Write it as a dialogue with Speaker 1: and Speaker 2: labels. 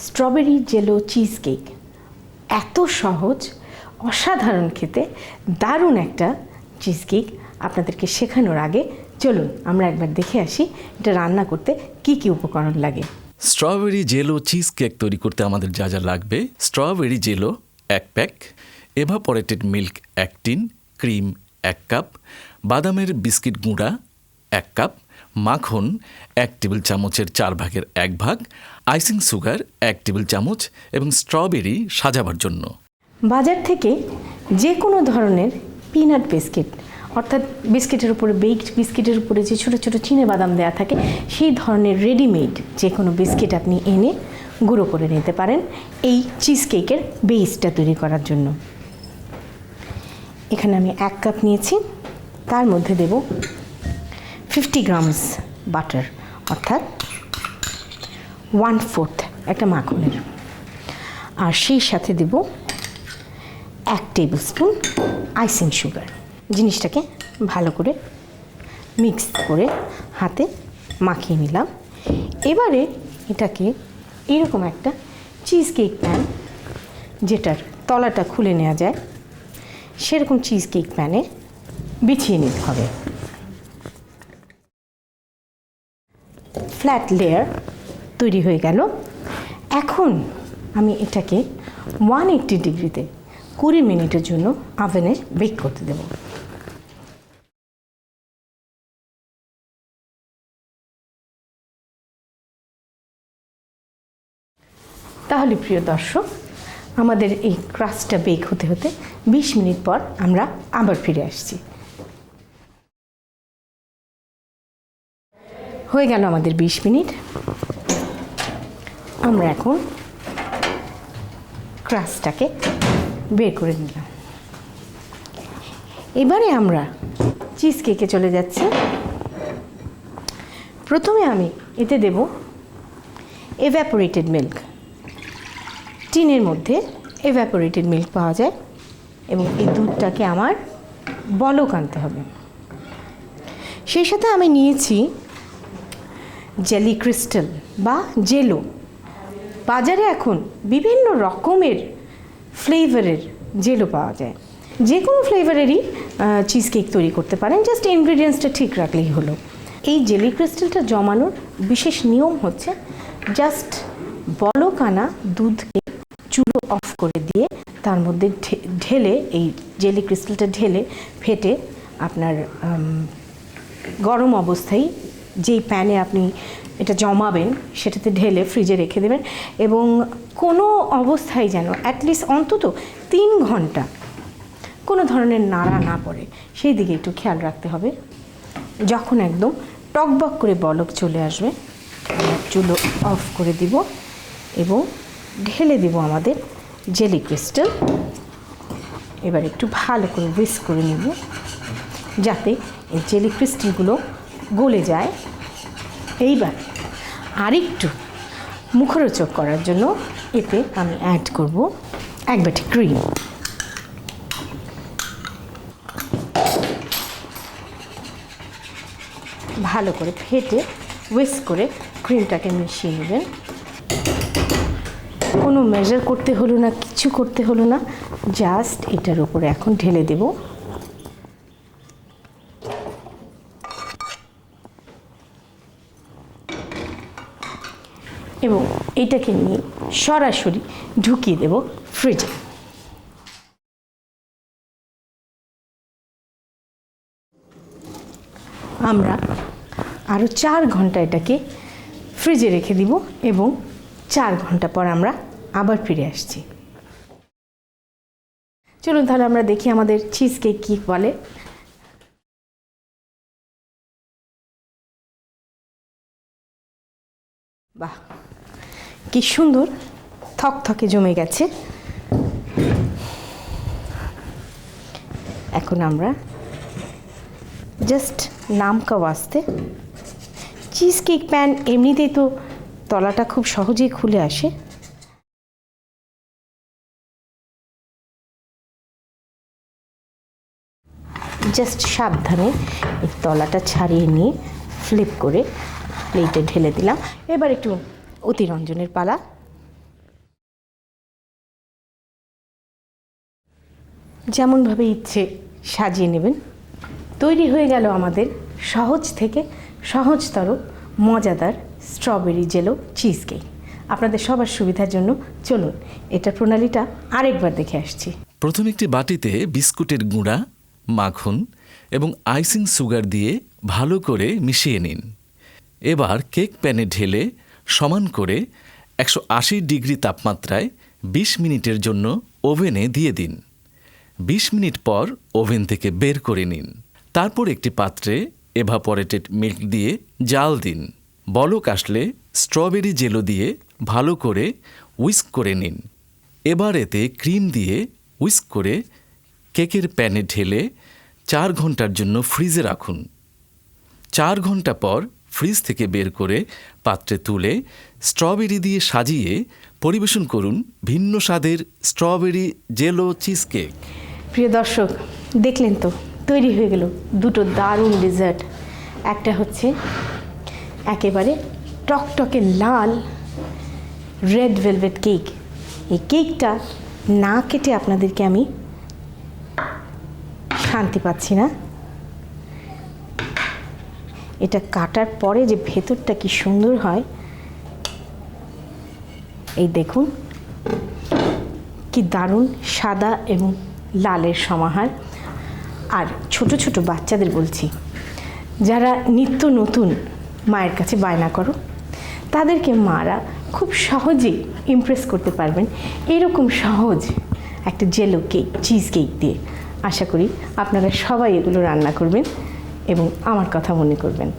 Speaker 1: Strawberry jello cheese cake এত সহজ, অসাধারণ খেতে, দারুণ একটা চিজ কেক আপনাদেরকে শেখানোর আগে চলুন আমরা একবার দেখে আসি এটা রান্না করতে কি কি উপকরণ লাগে।
Speaker 2: স্ট্রবেরি জেলো চিজ কেক তৈরি করতে আমাদের যা যা লাগবে: strawberry jello 1 pack, evaporated milk 1 tin, cream 1 cup, বাদামের বিস্কিট গুঁড়া 1 কাপ, মাখন 1 টেবিল চামচের 4 ভাগের 1 ভাগ, আইসিং সুগার 1 টেবিল চামচ এবং স্ট্রবেরি সাজাবার জন্য।
Speaker 1: বাজার থেকে যে কোনো ধরনের পিনাট বিস্কিট, অর্থাৎ বিস্কিটের উপরে বেকড বিস্কিটের উপরে যে ছোটো ছোটো চিনে বাদাম দেওয়া থাকে সেই ধরনের রেডিমেড যে কোনো বিস্কিট আপনি এনে গুঁড়ো করে নিতে পারেন এই চিজ কেকের বেসটা তৈরি করার জন্য। এখানে আমি 1 কাপ নিয়েছি, তার মধ্যে দেব 50 গ্রামস বাটার, অর্থাৎ 1/4 একটা মাখনের, আর সেই সাথে দেব 1 টেবিল স্পুন আইসিং সুগার। জিনিসটাকে ভালো করে মিক্স করে হাতে মাখিয়ে নিলাম। এবারে এটাকে এরকম একটা চিজ কেক প্যান, যেটার তলাটা খুলে নেওয়া যায়, সেরকম চিজ কেক প্যানে বিছিয়ে নিতে হবে। ফ্ল্যাট লেয়ার তৈরি হয়ে গেল। এখন আমি এটাকে 180 ডিগ্রিতে 20 মিনিটের জন্য ওভেনে বেক করতে দেব। তাহলে প্রিয় দর্শক, আমাদের এই ক্রাস্টটা বেক হতে হতে 20 মিনিট পর আমরা আবার ফিরে আসছি। হয়ে গেল আমাদের 20 মিনিট। আমরা এখন ক্রাস্টটাকে বের করে নিলাম। এবারে আমরা চিজ কেকে চলে যাচ্ছি। প্রথমে আমি এতে দেব এভাপোরেটেড মিল্ক। টিনের মধ্যে এভাপোরেটেড মিল্ক পাওয়া যায় এবং এই দুধটাকে আমার বলক আনতে হবে। সেই সাথে আমি নিয়েছি জেলি ক্রিস্টাল বা জেলো। বাজারে এখন বিভিন্ন রকমের ফ্লেভারের জেলো পাওয়া যায়, যে কোনো ফ্লেভারেরই চিজ কেক তৈরি করতে পারেন, জাস্ট ইনগ্রিডিয়েন্টসটা ঠিক রাখলেই হলো। এই জেলি ক্রিস্টালটা জমানোর বিশেষ নিয়ম হচ্ছে জাস্ট বলক আনা দুধকে চুলো অফ করে দিয়ে তার মধ্যে ঢেলে, এই জেলি ক্রিস্টালটা ঢেলে ফেটে আপনার গরম অবস্থায় যেই প্যানে আপনি এটা জমাবেন সেটাতে ঢেলে ফ্রিজে রেখে দেবেন এবং কোনো অবস্থায় যেন অ্যাটলিস্ট অন্তত 3 ঘন্টা কোনো ধরনের নাড়া না পড়ে সেই দিকে একটু খেয়াল রাখতে হবে। যখন একদম টকবক করে বলক চলে আসবে চুলো অফ করে দিব এবং ঢেলে দিব আমাদের জেলি ক্রিস্টাল। এবার একটু ভালো করে হুইস্ক করে নেব যাতে এই জেলি ক্রিস্টালগুলো গলে যায়। এইবার আরেকটু মুখরোচক করার জন্য এতে আমি অ্যাড করব 1 বাটি ক্রিম। ভালো করে ফেটে হুইস্ক করে ক্রিমটাকে মিশিয়ে নেবেন। কোনো মেজার করতে হলো না, কিছু করতে হলো না, জাস্ট এটার উপরে এখন ঢেলে দেব। এবং এটাকে নিয়ে সরাসরি ঢুকিয়ে দেব ফ্রিজে। আমরা আরও 4 ঘন্টা এটাকে ফ্রিজে রেখে দিব এবং 4 ঘন্টা পর আমরা আবার ফিরে আসছি। চলুন তাহলে আমরা দেখি আমাদের চিজ কেক কী বলে। বাহ, কি সুন্দর থকথকে জমে গেছে। এখন আমরা জাস্ট নাম কা ওয়াস্তে, চিজ কেক প্যান এমনিতেই তো তলাটা খুব সহজেই খুলে আসে, জাস্ট সাবধানে এই তলাটা ছাড়িয়ে নিয়ে ফ্লিপ করে প্লেটে ঢেলে দিলাম। এবার একটু অতিরঞ্জনের পালা। যেমনভাবে ইচ্ছে সাজিয়ে নেবেন। তৈরি হয়ে গেল আমাদের সহজ থেকে সহজতর মজাদার স্ট্রবেরি জেলো চিজ কেক। আপনাদের সবার সুবিধার জন্য চলুন এটার প্রণালীটা আরেকবার দেখে আসছি।
Speaker 2: প্রথম একটি বাটিতে বিস্কুটের গুঁড়া, মাখন এবং আইসিং সুগার দিয়ে ভালো করে মিশিয়ে নিন। এবার কেক প্যানে ঢেলে সমান করে 180 ডিগ্রি তাপমাত্রায় 20 মিনিটের জন্য ওভেনে দিয়ে দিন। 20 মিনিট পর ওভেন থেকে বের করে নিন। তারপর একটি পাত্রে এভাপোরেটেড মিল্ক দিয়ে জাল দিন। বলক আসলে স্ট্রবেরি জেলো দিয়ে ভালো করে হুইস্ক করে নিন। এবার এতে ক্রিম দিয়ে হুইস্ক করে কেকের প্যানে ঢেলে 4 ঘন্টার জন্য ফ্রিজে রাখুন। 4 ঘন্টা পর ফ্রিজ থেকে বের করে পাত্রে তুলে স্ট্রবেরি দিয়ে সাজিয়ে পরিবেশন করুন ভিন্ন স্বাদের স্ট্রবেরি জেলো চিজ কেক।
Speaker 1: প্রিয় দর্শক, দেখলেন তো তৈরি হয়ে গেল দুটো দারুণ ডেজার্ট। একটা হচ্ছে একেবারে টকটকে লাল রেড ভেলভেট কেক। এই কেকটা না কেটে আপনাদেরকে আমি শান্তি পাচ্ছি না। এটা কাটার পরে যে ভেতরটা কি সুন্দর হয়, এই দেখুন কি দারুণ সাদা এবং লালের সমাহার। আর ছোট ছোট বাচ্চাদের বলছি, যারা নিত্য নতুন মায়ের কাছে বায়না করো, তাদেরকে মারা খুব সহজেই ইমপ্রেস করতে পারবেন এরকম সহজ একটা জেলো কেক, চিজ কেক দিয়ে। আশা করি আপনারা সবাই এগুলো রান্না করবেন এবং আমার কথা মনে করবেন।